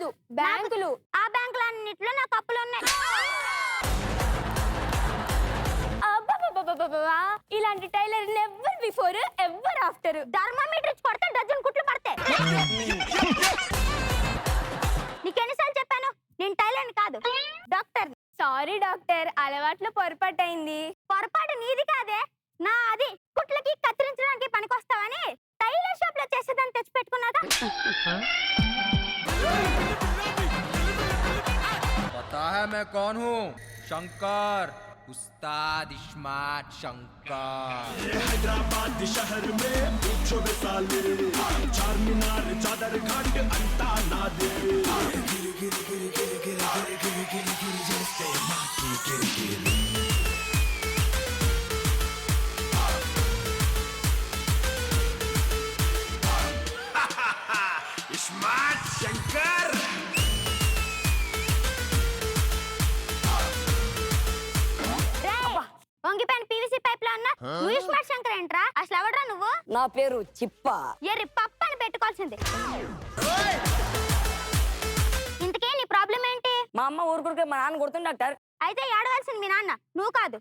కాదు బ్యాంకులు. ఆ బ్యాంకులన్నిట్లో నాకు అప్పులు ఉన్నాయి. అబ్బబ్బబ్బబ్బబ్బా! ఇలాంటి tailor never before ever after. Thermometer ఇచ్చి కొడితే డజన్ కుట్లు పడతాయి. నీకెన్నిసార్లు చెప్పాను నేను టైలర్ని కాదు, డాక్టర్. సారీ డాక్టర్, అలవాట్లో పొరపాటైంది. పొరపాటు నీది కాదే, నా అది. కుట్లకి కత్తిరించడానికి పనికొస్తావని టైలర్ షాప్ లో చేసేదాన్ని తెచ్చి పెట్టుకున్నాగా. पता है मैं कौन हूँ? शंकर, उस्ताद इस्मात शंकर। हैदराबाद शहर में पूछो साले, चार मीनार चादर घाट अंता नादे। गिर गिर गिर गिर गिर गिर गिर गिर गिर जैसे माटी गिर गिर। इस्मात शंकर। వంగిపోయిన పీవీసీ పైప్ లో ఉన్నా నువ్వు స్మార్ట్ శంకర్ ఏంట్రా? అసలు ఎవడ్రా నువ్వు? నా పేరు చిప్ప. ఎర్రి పప్ప అని పెట్టుకోవాల్సింది. ఇంతకే నీ ప్రాబ్లం ఏంటి? మా అమ్మ ఊరుకురికే మా నాన్న కొడుతుంది డాక్టర్. అయితే ఏడవలసింది మీ నాన్న, నువ్వు కాదు.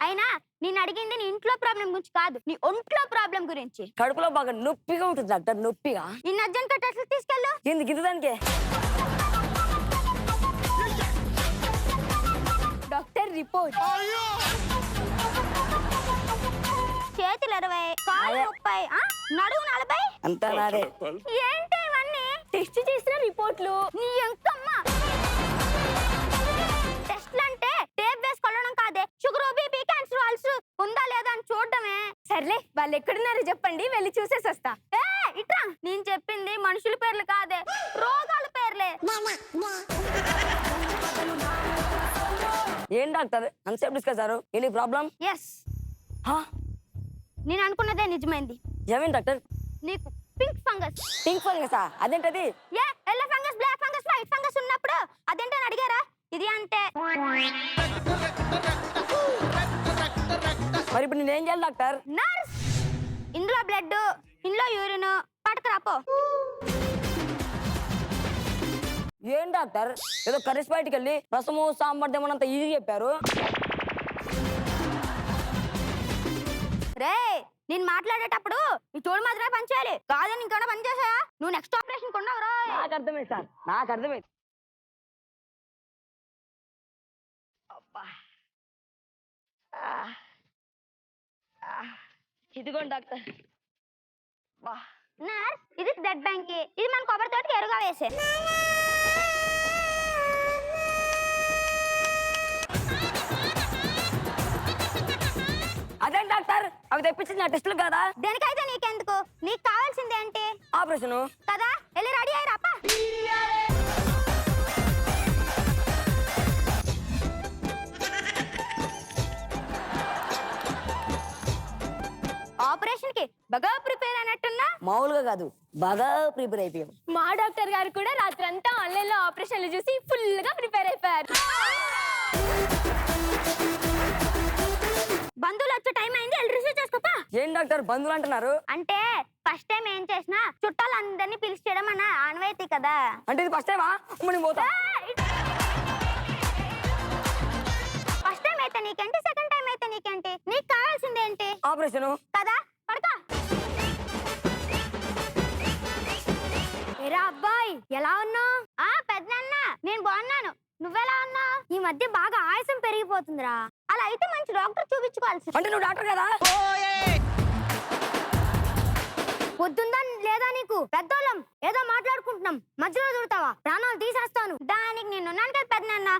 అయినా నేను అడిగింది నీ ఇంట్లో ప్రాబ్లం గురించి కాదు, నీ ఒంట్లో ప్రాబ్లం గురించి. కడుపులో బాగా నొప్పిగా ఉంటుంది డాక్టర్, నొప్పిగా. ఈ అర్జెంట్ కట్టేసి తీసుకెళ్ళు. ఎందుకు దానికే? Doctor report. చేతులు 20, కాళ్ళు 30, నడుము 40. అంతా నాదే. ఏంటి ఇవన్నీ? టెస్ట్ చేసిన రిపోర్ట్లు. నీ ఎంకమ్మ. టెస్ట్లు అంటే టేప్ వేసి కొలవడం కాదే, షుగర్, బీపీ, క్యాన్సర్, అల్సర్ ఉందా లేదా అని చూడడమే. సర్లే, వాళ్ళు ఎక్కడున్నారో చెప్పండి, వెళ్ళి చూసేసి వస్తా. ఇట్రా, నేను చెప్పింది మనుషుల పేర్లు కాదే, రోగాల పేర్లే. ఏం డాక్టర్ అంతసేపు డిస్కస్ అయ్యారు? ఏంటి ప్రాబ్లం? ఎస్, నేను అనుకున్నదే నిజమైంది. ఏమేం డాక్టర్? నీకు పింక్ ఫంగస్. పింక్ ఫంగసా? అదేంటది? Yellow fungus, black fungus, white fungus ఉన్నప్పుడు అదేంటని అడిగారా? ఇది అంటే మరి ఇప్పుడు నేనేం చేయాలి డాక్టర్? నర్స్, ఇందులో బ్లడ్, ఇందులో యూరిన్ పట్టుకురాపో. ఏం డాక్టర్ ఏదో కర్రీస్ బయటికి వెళ్ళి రసము సాంబార్ దేమన్నంత ఈజీ చెప్పారు. రే, నేను మాట్లాడేటప్పుడు నీ తోడు మాత్రమే పని చేయాలి, కాదని ఇంకేమైనా పని చేసా నువ్వు నెక్స్ట్ ఆపరేషన్ కొన్నావురా. నాకు అర్థమైంది సార్, నాకు అర్థమైంది. ఇదిగోండి డాక్టర్. నర్స్, ఇది బ్లడ్ బ్యాంక్, ఇది మన కొబ్బరి తోటకి ఎరుగా వేసే. అదేం డాక్టర్ అవి తెప్పించింది నా టెస్టులు కదా? దేనికైతే నీకెందుకు, నీకు కావాల్సింది ఏంటి? ఆపరేషన్ కదా, వెళ్ళి రెడీ అయ్యి రాపా. ఆపరేషన్ కి బాగా ప్రిపేర్ అయినట్టున్నా? మామూలుగా కాదు, బాగా ప్రిపేర్ అయిపోయాం. మా డాక్టర్ గారు కూడా రాత్రంతా ఆన్లైన్ లో ఆపరేషన్లు చూసి ఫుల్ గా ప్రిపేర్ అయిపోయారు. బంధువులు వచ్చే టైం అయింది, వెళ్ళి రిసీవ్ చేసుకోపా. ఏం డాక్టర్ బంధువులు అంటున్నారు? అంటే ఫస్ట్ టైం ఏం చేసినా చుట్టాలందరినీ పిలిచి చేయడం అన్న ఆనవాయితీ కదా. అంటే ఇది ఫస్ట్ టైమా? నేను పోతా. ఫస్ట్ టైం అయితే నీకేంటి, సెకండ్ టైం అయితే నీకేంటి, నీకు కావాల్సింది ఏంటి? ఆపరేషన్ కదా, పడతా. ఏరా అబ్బాయి, ఎలా ఉన్నావు? పెద్దనాన్న, నేను బాగున్నాను, నువ్వెలా ఉన్నావు? ఈ మధ్య బాగా ఆయాసం పెరిగిపోతుందిరా. అలా అయితే మంచి డాక్టర్ చూపించుకోవాల్సి. అంటే నువ్వు డాక్టర్ కదా? పొద్దుందా లేదా నీకు? పెద్దోళ్ళం ఏదో మాట్లాడుకుంటున్నాం, మధ్యలో దూరుతావా? ప్రాణాలు తీసేస్తాను. దానికి నేనున్నాను కదా పెద్దనాన్న.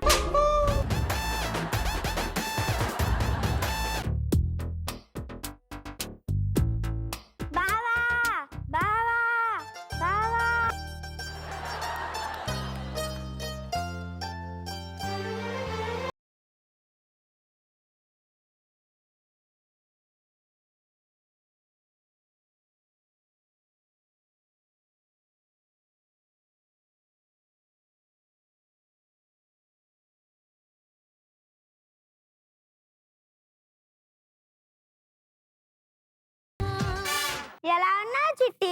బావా బావా బావా. ఎలా ఉన్నావు చిట్టి?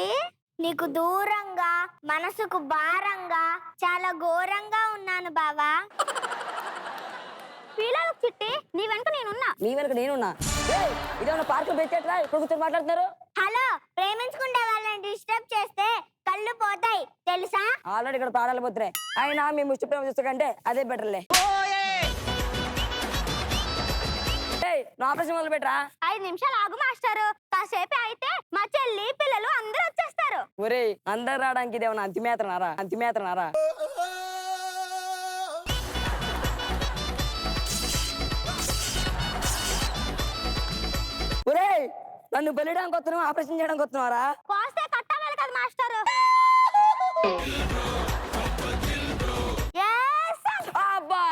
నీకు దూరంగా మనసుకు భారంగా చాలా ఘోరంగా ఉన్నాను బావా. పిల్లలు చిట్టి నీ వెంట నేనున్నా. నీ వెనక నేనున్నా. ఏయ్, ఇదేమన్నా పార్కులు పెట్టేట్రా ఇప్పుడు కూర్చొని మాట్లాడుతున్నారు? హలో, ప్రేమించుకుంటే వాళ్ళని డిస్టర్బ్ చేస్తే కళ్ళు పోతాయి తెలుసా? ఆల్రెడీ ఇక్కడ ప్రాణాలు పోతున్నాయి. అయినా మీ ముష్టి ప్రేమ చూస్తుంటే అదే బెటర్లే. నువ్వు ఆపరేషన్ మొదలు పెట్టరా. 5 నిమిషాలు ఆగు మాస్టారు. కాసేపు అయితే మా చెల్లి పిల్లలు అందరూ వచ్చేస్తారు. ఒరే, అందరు రావడానికి ఇదేమన్నా అంతిమేతనారా? అంతిమేతనారా? ఒరే, నన్ను బలియడానికి వస్తున్నావు, ఆపరేషన్ చేయడానికి వస్తున్నారా? కోస్తే కట్టాలి కదా మాస్టారు. Yes, sir. అబ్బా,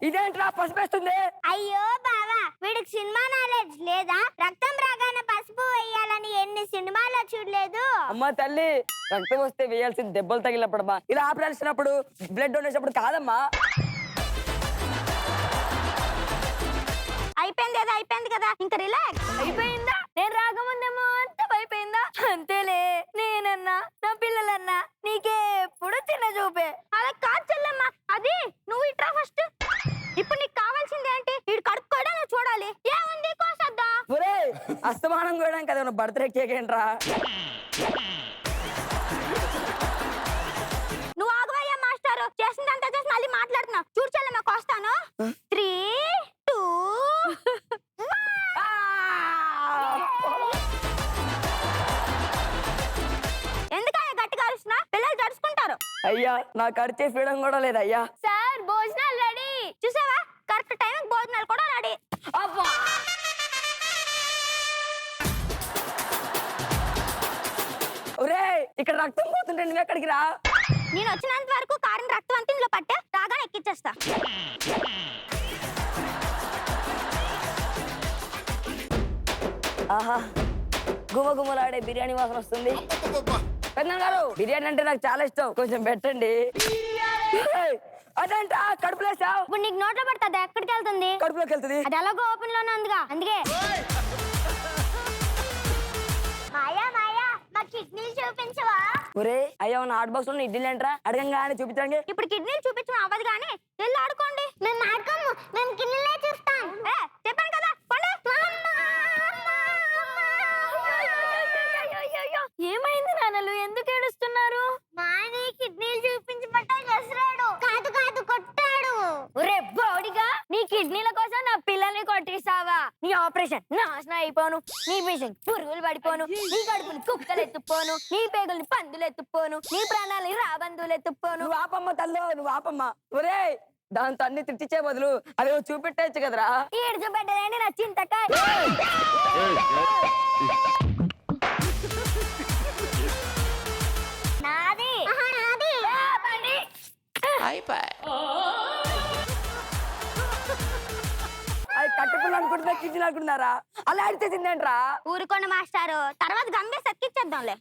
ఇదేంట్రా పసిపేస్తుంది? అయ్యో బావా, వీడికి సినిమా నాలెడ్జ్ లేదా? రక్తం రాగానే పసుపు వేయాలని ఎన్ని సినిమాలో చూడలేదు? అమ్మ తల్లి, రక్తం వస్తే వేయాల్సింది దెబ్బలు తగిలినప్పుడు అమ్మా. ఇలా ఆపరేసినప్పుడు బ్లడ్ డొనేషన్ కాదమ్మా. అయిపోయింది కదా, ఇంకా రిలాక్స్. అయిపోయిందా? నేను రాకముందేమో అంతా అయిపోయిందా? అంతేలే, నేనన్నా నా పిల్లలన్నా నీకెప్పుడు చిన్న చూపే. అలా కాదు చెల్లమ్మ, అది నువ్వు ఇట్రా ఫస్ట్. ఇప్పుడు నీకు కావాల్సింది ఏంటి? వీడు కడుక్కోవడం నువ్వు చూడాలి. ఏముంది కోసద్దా? ఒరే, అస్తమానం కూడా కదా బర్త్డే కేక్ ఏంట్రా? నువ్వు ఆగవయ్యా మాస్టారు, చేసిందంతా చేసి మళ్ళీ మాట్లాడుతున్నా. చూడు చెల్లమ్మ, కోస్తాను. 3, 2 ఎందుకయ్యా గట్టిగా అరుస్తున్నా? పిల్లలు జరుచుకుంటారు. అయ్యా, నాకు అడిచే ఫ్రీడమ్ కూడా లేదయ్యా. సార్, భోజనాలు రెడీ. చూసావా, కరెక్ట్ టైంకి భోజనాలు కూడా రెడీ. అబ్బా, ఒరే, ఇక్కడ రక్తం పోతుంటే నువ్వు ఎక్కడికి రా? నేను వచ్చినంత వరకు కారం రక్తం అంతా ఇందులో పట్టే రాగానే ఎక్కిచ్చేస్తా. ఆహా, గుమగుమలాడే బిర్యానీ వాసన వస్తుంది. పెద్దన్న గారు, బిర్యానీ అంటే నాకు చాలా ఇష్టం, కొంచెం పెట్టండి. ఏయ్, అదేంటా కడుపులేసావు? ఇప్పుడు నీకు నోట్లో పడుతుంది, ఎక్కడికి వెళ్తుంది? కడుపులోకి వెళ్తుంది. అది ఎలాగో ఓపెన్ లోనే ఉందిగా, అందుకే. మాయా మాయా, మా కిడ్నీలు చూపించవా? ఒరే, అయ్యా, నా హాట్ బాక్స్ లో ఇడ్లీ ఏంట్రా? అడగంగానే చూపించండి. ఇప్పుడు కిడ్నీలు చూపించడం అవ్వదు కానీ వెళ్ళి ఆడుకోండి. మేము ఆడుకోము, మేము కిడ్నీలే చూస్తాం. చెప్పాను కదా, ఏమైంది నాన్నలు, ఎందుకు ఏడుస్తున్నారు? మాని కిడ్నీలు చూపించబట్టాడు వసరాడు. కాదు కాదు, కొట్టాడు. ఒరే బోడిగా, నీ కిడ్నీల కోసం నా పిల్లల్ని కొట్టేసావా? నీ ఆపరేషన్ నాశనం అయిపోను, నీ విషయం పురుగులు పడిపోను, నీ కడుపుని కుక్కలు ఎత్తుపోను, నీ పేగుల్ని పందులు ఎత్తుపోను, నీ ప్రాణాలని రాబందులు ఎత్తుపోను. నువ్వు ఆపమ్మ తల్లో, నువ్వు ఆపమ్మ. ఒరే, దాంతో అన్ని తిట్టించే బదులు అది చూపెట్టచ్చు కదరా. ఏడ్చబెట్టలేండి నా చింతకాయ. నాది నాది. అది కట్టుకుని అనుకుంటున్నా, కిడ్నీ అనుకుంటున్నారా? అలా అడితే తిందేంట్రా? ఊరుకోండి మాస్టారు, తర్వాత గంగే సత్కిచ్చేద్దాంలే.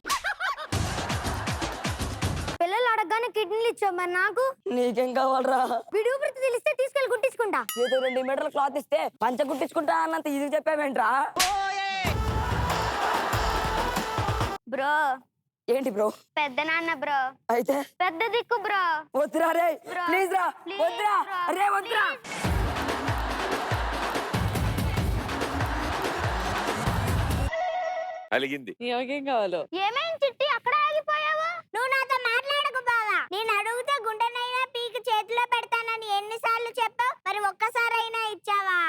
పిల్లలు అడగగానే కిడ్నీలు ఇచ్చావు, మరి నాకు నీకేం కావాలరా? విడుగు ప్రతి తెలిస్తే తీసుకెళ్ళి కుట్టించుకుంటా. ఏదో 2 మీటర్ల క్లాత్ ఇస్తే పంచ కుట్టించుకుంటా అన్నంత ఇది చెప్పావేంట్రా? బ్రో, ఏంటి బ్రో? పెద్ద నాన్న బ్రో, అయితే పెద్ద దిక్కు బ్రో. వద్దురా రే, ప్లీజ్ రా, వద్దురా రే, వద్దురా. అలిగింది. ఏమేం కావాలో? ఏమేం చిట్టి, అక్కడ ఆగిపోయావు? నువ్వు నాతో మాట్లాడకు బావా. నేను అడిగితే గుండెనైనా పీకి చేతిలో పెడతానని ఎన్నిసార్లు చెప్పావు? మరి ఒక్కసారైనా ఇచ్చావా?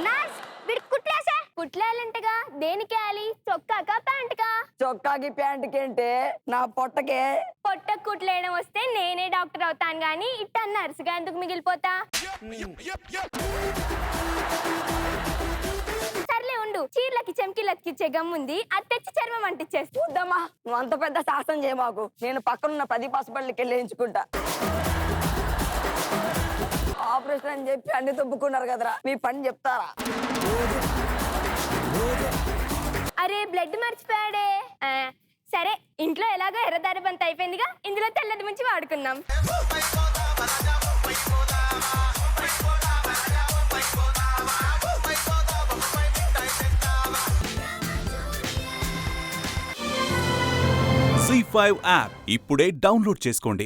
నర్స్, వీడి కుట్లేసా? కుట్లేయాలంటగా, దేనికి వేయాలి? చొక్కాకా ప్యాంటుకా? చొక్కాకి ప్యాంటుకి ఏంటే, నా పొట్టకే. పొట్ట కుట్లేయడం వస్తే నేనే డాక్టర్ అవుతాను గానీ ఇట్ట నర్సుగా ఎందుకు మిగిలిపోతా? సర్లే ఉండు, చీరలకి చెంకిలకి ఇచ్చే గమ్ముంది, అది తెచ్చి చర్మం అంటిచ్చేస్తా. వద్దమ్మా, నువ్వు అంత పెద్ద శాస్త్రం చేయమాకు. నేను పక్కనున్న 10 హాస్పిటల్కి వెళ్ళి వేయించుకుంటా. ఆపరేషన్ అని చెప్పి అన్ని తొప్పుకున్నారు కదరా, మీ పని చెప్తారా? అరే, బ్లడ్ మర్చిపోయాడే. సరే, ఇంట్లో ఎలాగో ఎర్రదారి బంత అయిపోయిందిగా, ఇందులో తెల్లది ముంచి వాడుకుందాం. టీవీ5 యాప్ ఇప్పుడే డౌన్లోడ్ చేసుకోండి.